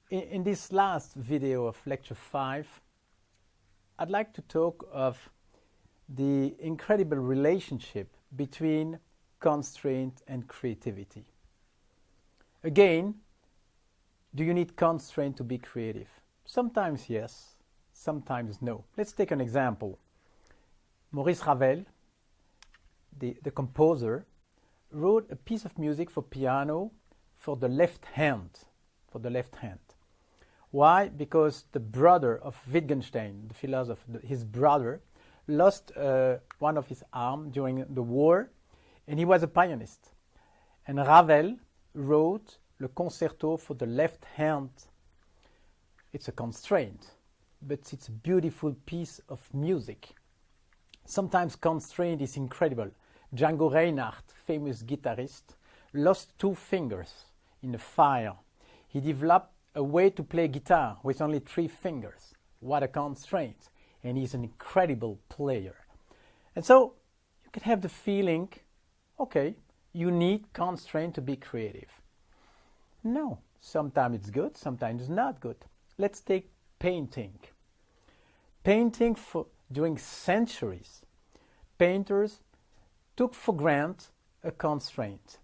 In this last video of lecture 5, I'd like to talk of the incredible relationship between constraint and creativity. Again, do you need constraint to be creative? Sometimes yes, sometimes no. Let's take an example. Maurice Ravel, the composer, wrote a piece of music for piano for the left hand. Why? Because the brother of Wittgenstein, the philosopher, his brother, lost one of his arms during the war, and he was a pianist. And Ravel wrote the concerto for the left hand. It's a constraint, but it's a beautiful piece of music. Sometimes constraint is incredible. Django Reinhardt, famous guitarist, lost 2 fingers in a fire. He developed a way to play guitar with only 3 fingers. What a constraint. And he's an incredible player. And so you can have the feeling, okay, you need constraint to be creative. No, sometimes it's good, sometimes it's not good. Let's take painting. Painting during centuries, painters took for granted a constraint.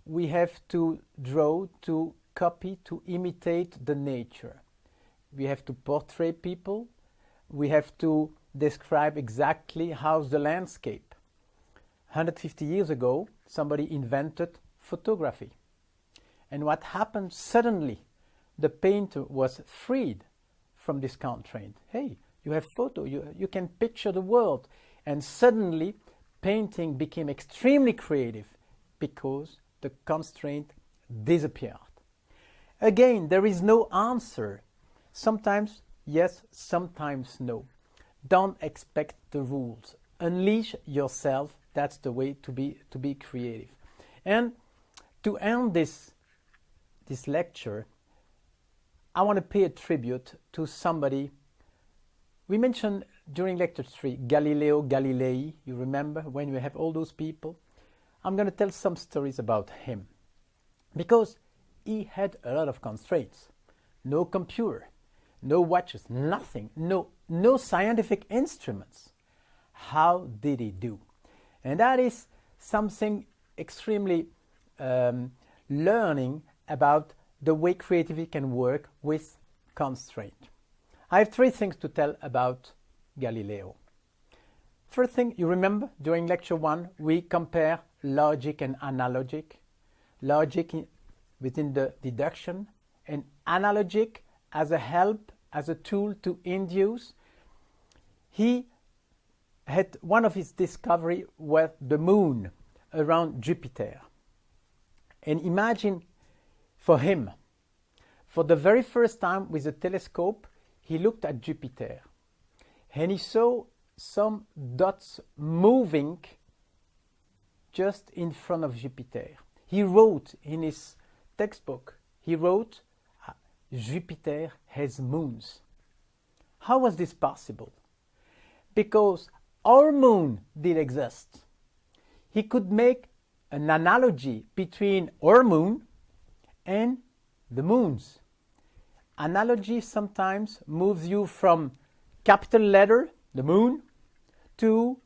We have to draw, to copy, to imitate the nature. We have to portray people. We have to describe exactly how's the landscape. 150 years ago, somebody invented photography. And what happened suddenly? The painter was freed from this constraint. Hey, you have photo, you can picture the world. And suddenly, painting became extremely creative because the constraint disappeared. Again, there is no answer. Sometimes yes, sometimes no. Don't expect the rules. Unleash yourself. That's the way to be creative. And to end this lecture, I want to pay a tribute to somebody. We mentioned during lecture 3 Galileo Galilei. You remember when we have all those people? I'm going to tell some stories about him because he had a lot of constraints. No computer, no watches, nothing, no scientific instruments. How did he do? And that is something extremely learning about the way creativity can work with constraint. I have 3 things to tell about Galileo. First thing, you remember during lecture 1, we compare logic and analogic. Logic within the deduction and analogic as a help, as a tool to induce. He had one of his discovery was the moon around Jupiter. And imagine for him, for the very first time with a telescope, he looked at Jupiter and he saw some dots moving just in front of Jupiter. He wrote in his textbook, he wrote, Jupiter has moons. How was this possible? Because our moon did exist. He could make an analogy between our moon and the moons. Analogy sometimes moves you from capital letter, the moon, to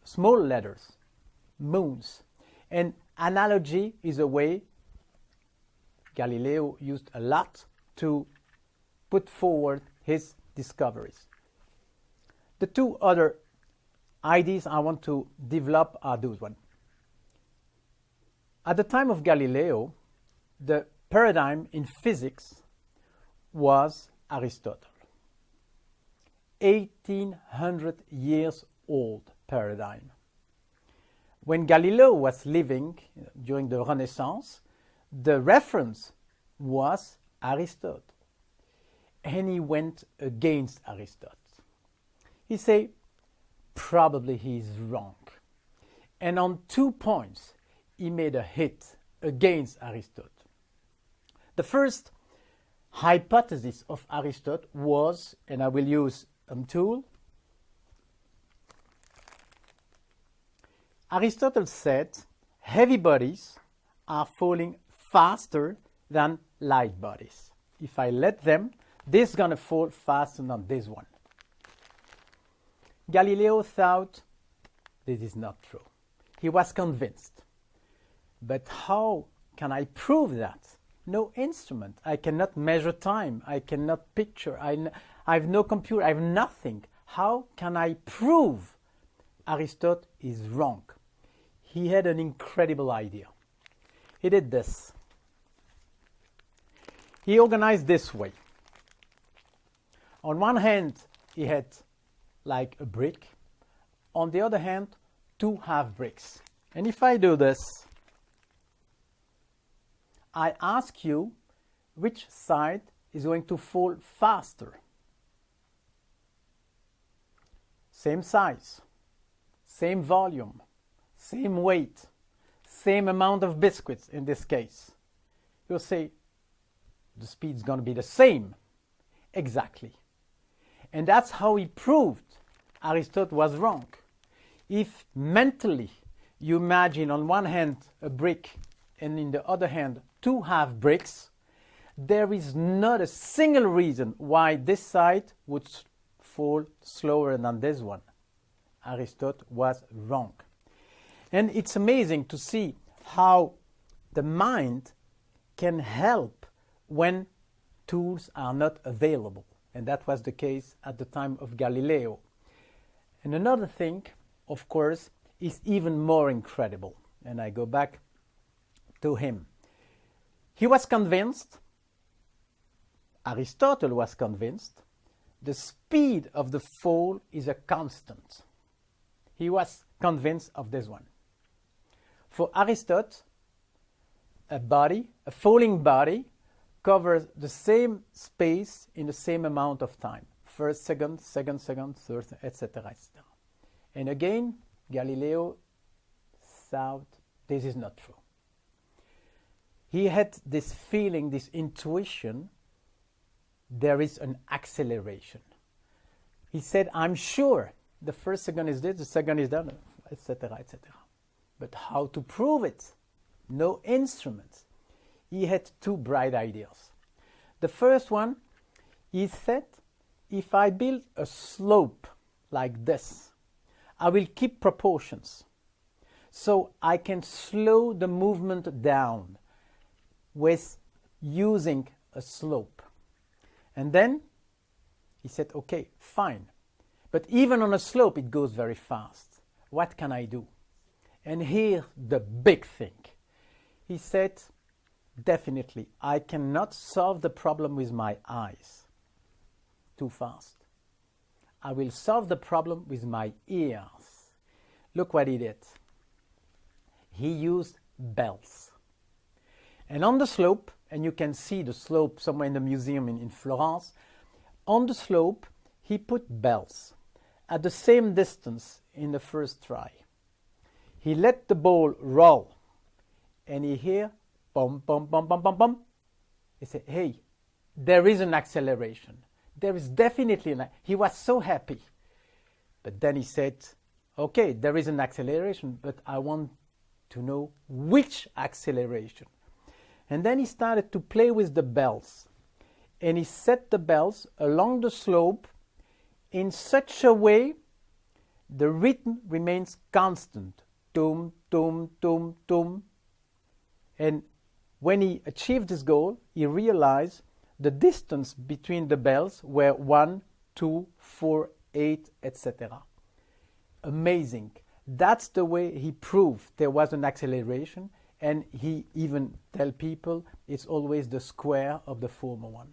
small letters, moons. And analogy is a way Galileo used a lot to put forward his discoveries. The 2 other ideas I want to develop are those one. At the time of Galileo, the paradigm in physics was Aristotle. 1800 years old paradigm. When Galileo was living during the Renaissance, the reference was Aristotle. And he went against Aristotle. He said, probably he is wrong. And on 2 points, he made a hit against Aristotle. The first hypothesis of Aristotle was, and I will use a tool, Aristotle said heavy bodies are falling faster than light bodies. if I let them, this is going to fall faster than this one. Galileo thought this is not true. He was convinced. But how can I prove that? No instrument. I cannot measure time. I cannot picture. I have no computer. I have nothing. How can I prove Aristotle is wrong? He had an incredible idea. He did this. He organized this way. On one hand, he had like a brick. On the other hand, two half bricks. And if I do this, I ask you which side is going to fall faster. Same size, same volume, same weight, same amount of biscuits in this case. You'll say the speed is going to be the same. Exactly. And that's how he proved Aristotle was wrong. If mentally you imagine on one hand a brick and in the other hand two half bricks, there is not a single reason why this side would fall slower than this one. Aristotle was wrong. And it's amazing to see how the mind can help when tools are not available. And that was the case at the time of Galileo. And another thing, of course, is even more incredible. And I go back to him. He was convinced, Aristotle was convinced, the speed of the fall is a constant. He was convinced of this one. For Aristotle, a falling body, covers the same space in the same amount of time. First, second, third, etc., etc. And again, Galileo thought this is not true. He had this feeling, this intuition, there is an acceleration. He said, I'm sure the first second is this, the second is that, etc., etc. But how to prove it? No instruments. He had two bright ideas. The first one, he said, if I build a slope like this, I will keep proportions. So I can slow the movement down with using a slope. And then he said, okay, fine. But even on a slope, it goes very fast. What can I do? And here, the big thing. He said, definitely, I cannot solve the problem with my eyes. Too fast. I will solve the problem with my ears. Look what he did. He used bells. And on the slope, and you can see the slope somewhere in the museum in Florence, on the slope, he put bells at the same distance in the first try. He let the ball roll, and he hear, bum, bum, bum, bum, bum, bum. He said, hey, there is an acceleration. There is definitely he was so happy. But then he said, okay, there is an acceleration, but I want to know which acceleration. And then he started to play with the bells. And he set the bells along the slope in such a way the rhythm remains constant. Tum, tum, tum, tum. And when he achieved this goal, he realized the distance between the bells were 1, 2, 4, 8, etc. Amazing. That's the way he proved there was an acceleration, and he even tell people it's always the square of the former one.